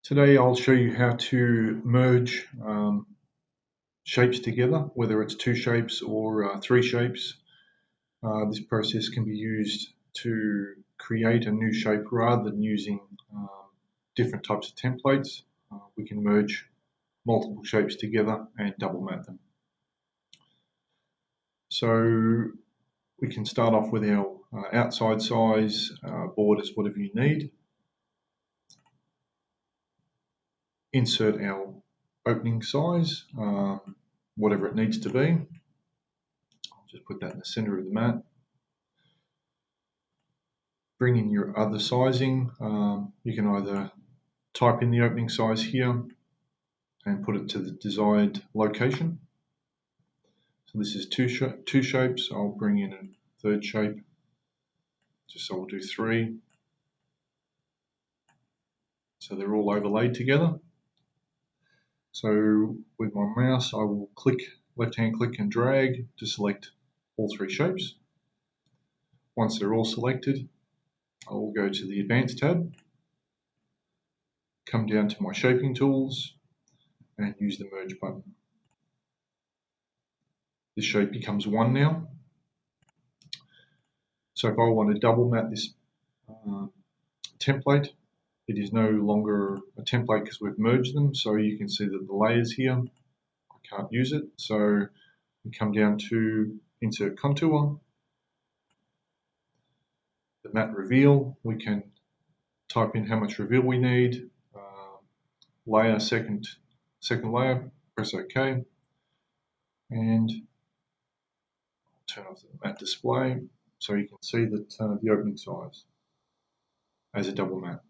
Today I'll show you how to merge shapes together, whether it's two shapes or three shapes. This process can be used to create a new shape rather than using different types of templates. We can merge multiple shapes together and double mat them. So we can start off with our outside size, borders, whatever you need. Insert our opening size, whatever it needs to be. I'll just put that in the center of the mat. Bring in your other sizing. You can either type in the opening size here and put it to the desired location. So this is two shapes. I'll bring in a third shape, just so we'll do three. So they're all overlaid together. So with my mouse, I will left-hand click and drag to select all three shapes. Once they're all selected, I will go to the Advanced tab, come down to my shaping tools, and use the merge button. This shape becomes one now. So if I want to double mat this template, it is no longer a template because we've merged them. So you can see that the layers here, I can't use it. So we come down to Insert Contour, the mat reveal. We can type in how much reveal we need. Layer, second layer, press OK, and I'll turn off the mat display so you can see that the opening size as a double mat.